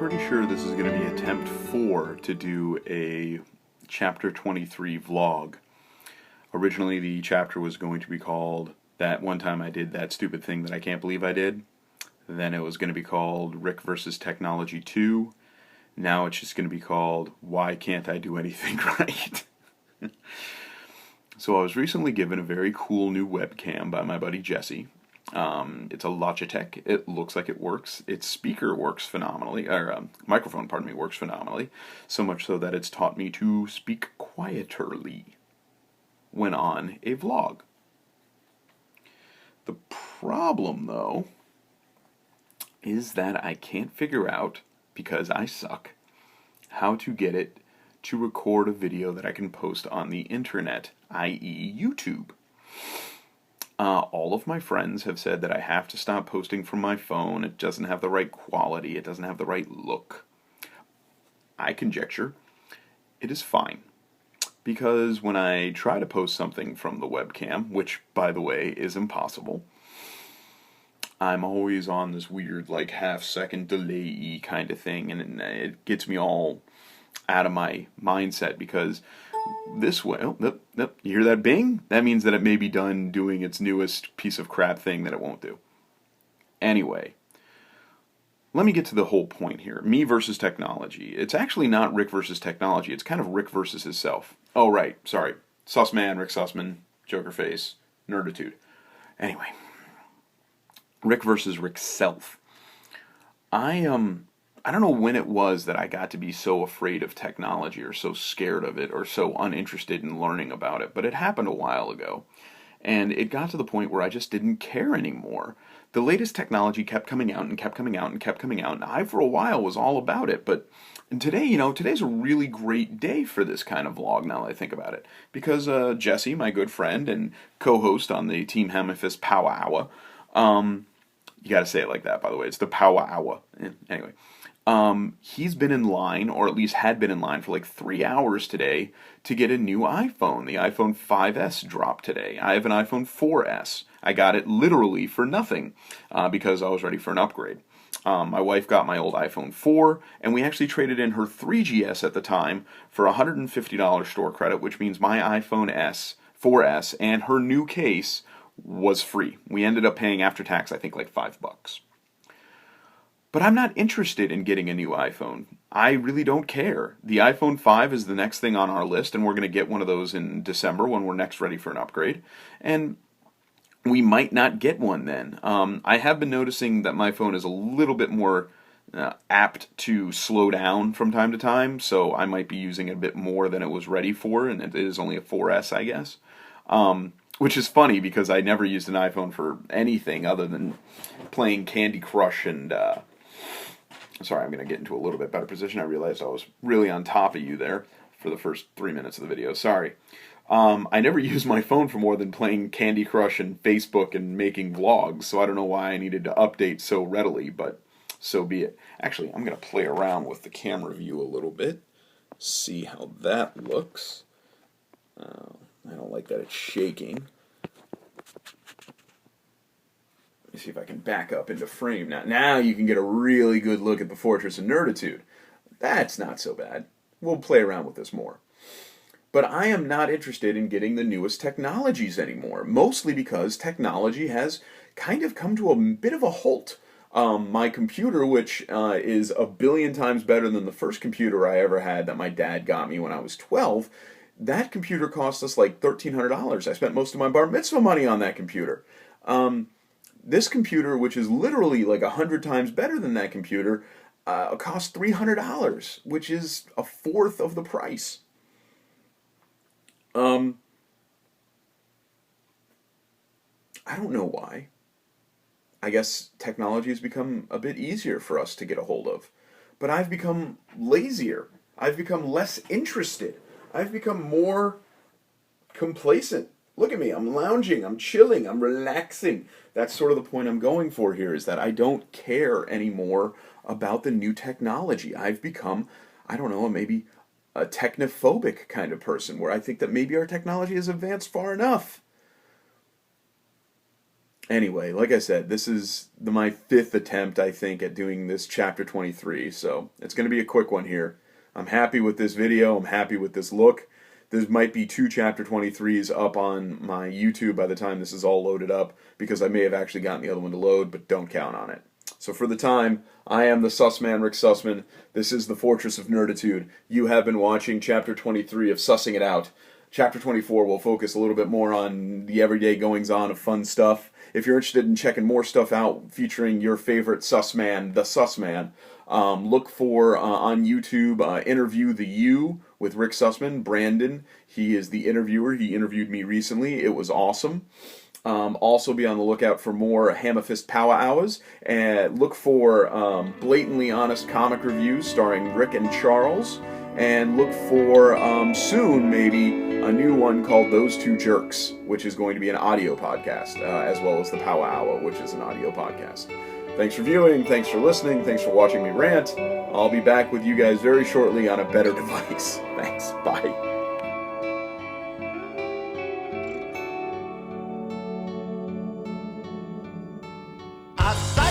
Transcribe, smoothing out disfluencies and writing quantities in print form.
pretty sure this is going to be attempt 4 to do a chapter 23 vlog. Originally the chapter was going to be called That One Time I Did That Stupid Thing That I Can't Believe I Did. Then it was going to be called Rick vs. Technology 2. Now it's just going to be called Why Can't I Do Anything Right? So I was recently given a very cool new webcam by my buddy Jesse. It's a Logitech. It looks like it works. Its speaker works phenomenally, or microphone, pardon me, works phenomenally. So much so that it's taught me to speak quieterly when on a vlog. The problem, though, is that I can't figure out, because I suck, how to get it to record a video that I can post on the internet, i.e. YouTube. All of my friends have said that I have to stop posting from my phone. It doesn't have the right quality. It doesn't have the right look. I conjecture it is fine. Because when I try to post something from the webcam, which, by the way, is impossible, I'm always on this weird, like, half-second delay-y kind of thing, and it gets me all out of my mindset, because this way, you hear that bing? That means that it may be done doing its newest piece of crap thing that it won't do. Anyway, let me get to the whole point here. Me versus technology. It's actually not Rick versus technology. It's kind of Rick versus himself. Oh, right. Sorry. Sussman, Rick Sussman, Joker Face, Nerditude. Anyway. Rick versus Rick Self. I don't know when it was that I got to be so afraid of technology or so scared of it or so uninterested in learning about it, but it happened a while ago. And it got to the point where I just didn't care anymore. The latest technology kept coming out and kept coming out and kept coming out, and I for a while was all about it. But today, today's a really great day for this kind of vlog, now that I think about it. Because Jesse, my good friend and co-host on the Team Hammerfist Power Hour, you gotta say it like that, by the way, it's the Power Hour. Anyway. He's been in line, or at least had been in line, for like 3 hours today to get a new iPhone. The iPhone 5S dropped today. I have an iPhone 4S. I got it literally for nothing because I was ready for an upgrade. My wife got my old iPhone 4, and we actually traded in her 3GS at the time for $150 store credit, which means my iPhone 4S and her new case was free. We ended up paying after tax, I think, like $5. But I'm not interested in getting a new iPhone. I really don't care. The iPhone 5 is the next thing on our list, and we're going to get one of those in December when we're next ready for an upgrade. And we might not get one then. I have been noticing that my phone is a little bit more apt to slow down from time to time, so I might be using it a bit more than it was ready for, and it is only a 4S, I guess. Which is funny because I never used an iPhone for anything other than playing Candy Crush and... Sorry, I'm going to get into a little bit better position. I realized I was really on top of you there for the first 3 minutes of the video. Sorry. I never used my phone for more than playing Candy Crush and Facebook and making vlogs, so I don't know why I needed to update so readily, but so be it. Actually, I'm going to play around with the camera view a little bit, see how that looks. I don't like that it's shaking. Let me see if I can back up into frame now. Now you can get a really good look at the Fortress of Nerditude. That's not so bad. We'll play around with this more. But I am not interested in getting the newest technologies anymore, mostly because technology has kind of come to a bit of a halt. My computer, which is a billion times better than the first computer I ever had that my dad got me when I was 12, that computer cost us like $1,300. I spent most of my bar mitzvah money on that computer. This computer, which is literally like 100 times better than that computer, costs $300, which is a fourth of the price. I don't know why. I guess technology has become a bit easier for us to get a hold of. But I've become lazier. I've become less interested. I've become more complacent. Look at me, I'm lounging, I'm chilling, I'm relaxing. That's sort of the point I'm going for here, is that I don't care anymore about the new technology. I've become, I don't know, maybe a technophobic kind of person, where I think that maybe our technology has advanced far enough. Anyway, like I said, this is my 5th attempt, I think, at doing this chapter 23, so it's going to be a quick one here. I'm happy with this video. I'm happy with this look. There might be 2 chapter 23s up on my YouTube by the time this is all loaded up, because I may have actually gotten the other one to load, but don't count on it. So for the time, I am the Sussman, Rick Sussman. This is the Fortress of Nerditude. You have been watching chapter 23 of Sussing It Out. Chapter 24 will focus a little bit more on the everyday goings-on of fun stuff. If you're interested in checking more stuff out featuring your favorite Sussman, the Sussman, look for on YouTube Interview the You with Rick Sussman. Brandon, he is the interviewer. He interviewed me recently. It was awesome. Also be on the lookout for more Hammerfist Power Hours, and look for Blatantly Honest Comic Reviews starring Rick and Charles, and look for soon maybe a new one called Those Two Jerks, which is going to be an audio podcast, as well as the Power Hour, which is an audio podcast. Thanks for viewing, thanks for listening, thanks for watching me rant. I'll be back with you guys very shortly on a better device. Thanks, bye. I